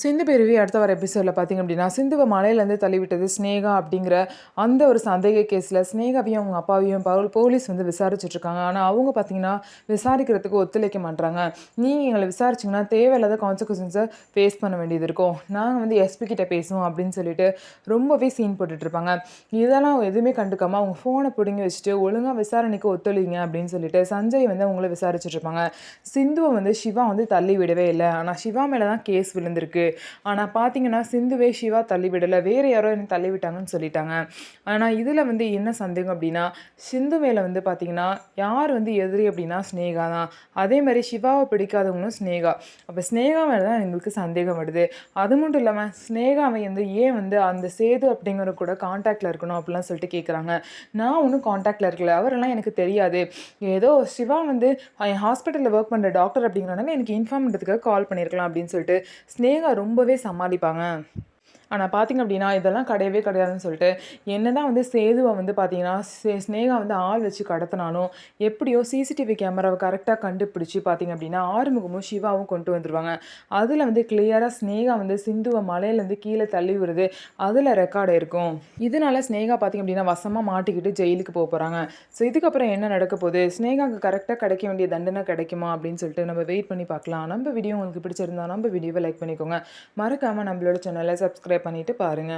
சிந்து பிரிவி அடுத்த வர எபிசோடில் பார்த்தீங்க அப்படின்னா, சிந்துவை மலையிலேருந்து தள்ளிவிட்டது ஸ்னேகா அப்படிங்கிற அந்த ஒரு சந்தேக கேஸில் ஸ்னேகாவையும் அவங்க அப்பாவையும் போலீஸ் வந்து விசாரிச்சுட்ருக்காங்க. ஆனால் அவங்க பார்த்தீங்கன்னா, விசாரிக்கிறதுக்கு ஒத்துழைக்க மாட்றாங்க. நீங்கள் எங்களை விசாரிச்சிங்கன்னா தேவையில்லாத கான்சிக்வன்ஸை ஃபேஸ் பண்ண வேண்டியது இருக்கும். நாங்கள் வந்து எஸ்பி கிட்ட பேசுவோம் அப்படின்னு சொல்லிட்டு ரொம்பவே சீன் போட்டுட்ருப்பாங்க. இதெல்லாம் எதுவுமே கண்டுக்காமல் அவங்க ஃபோனை பிடுங்கி வச்சுட்டு ஒழுங்காக விசாரணைக்கு ஒத்துழைங்க அப்படின்னு சொல்லிட்டு சஞ்சய் வந்து அவங்கள விசாரிச்சுட்ருப்பாங்க. சிந்துவை வந்து சிவா வந்து தள்ளி விடவே இல்லை. ஆனால் சிவா மேலே தான் கேஸ் விழுந்திருக்கு. ஆனா பார்த்தீங்கன்னா, சிந்துவே சிவா தள்ளி விடல. வேற யாரோ என்ன தள்ளி விட்டாங்கன்னு சொல்லிட்டாங்க. ஆனா இதுல வந்து என்ன சந்தேகம் அப்டின்னா, சிந்து மேல வந்து பார்த்தீங்கன்னா, யார் வந்து எதிரி அப்டின்னா ஸ்னேகா தான். அதே மாரி சிவாவ பிடிக்காதவங்களும் ஸ்னேகா. அப்ப ஸ்னேகா மேல தான் எங்களுக்கு சந்தேகம் வருது. அது மட்டும் இல்லாம ஸ்னேகாவை வந்து ஏன் வந்து அந்த சேது அப்டிங்கிறவர் கூட கான்டாக்ட்ல இருக்கணும் அப்டிலாம் சொல்லிட்டு கேட்குறாங்க. நான் ஒண்ணும் கான்டாக்ட்ல இருக்கல. அவரெல்லாம் எனக்கு தெரியாது. ஏதோ சிவா வந்து என் ஹாஸ்பிட்டல்ல வொர்க் பண்ற டாக்டர் அப்டிங்கிறனால எனக்கு இன்ஃபார்ம் பண்றதுக்காக கால் பண்ணியிருக்கலாம் அப்டின்னு சொல்லிட்டு ஸ்னேகா ரொம்பவே சமாளிப்பாங்க. ஆனா பார்த்தீங்க அப்டின்னா, இதெல்லாம் கிடையவே கிடையாதுன்னு சொல்லிட்டு, என்னதான் வந்து சேதுவ வந்து பார்த்தீங்கன்னா, ஸ்னேகா வந்து ஆள் வச்சு கடத்துனாலும், எப்படியோ சிசிடிவி கேமராவ கரெக்ட்டா கண்டுபிடிச்சு பார்த்தீங்க அப்டின்னா, ஆறுமுகமும், சிவாவும் கொண்டு வந்துருவாங்க. அதுல வந்து கிளியரா ஸ்னேகா வந்து சிந்துவ மலையிலேருந்து கீழ தள்ளி விடுறது, அதுல ரெக்கார்ட் இருக்கும். இதனால ஸ்னேகா பார்த்தீங்க அப்டின்னா, வசமா மாட்டிக்கிட்டு ஜெயிலுக்கு போறாங்க. ஸோ இதுக்கப்புறம் என்ன நடக்க போகுது? ஸ்னேகாக்கு கரெக்ட்டா கிடைக்க வேண்டிய தண்டனை கிடைக்குமா? அப்டின்னு சொல்லிட்டு நம்ம வெயிட் பண்ணி பார்க்கலாம். நம்ம வீடியோ உங்களுக்கு பிடிச்சிருந்தா, நம்ம வீடியோவ லைக் பண்ணிக்கோங்க. மறக்காம நம்மளோட சேனலை சப்ஸ்கிரைப் பண்ணிட்டு பாருங்க.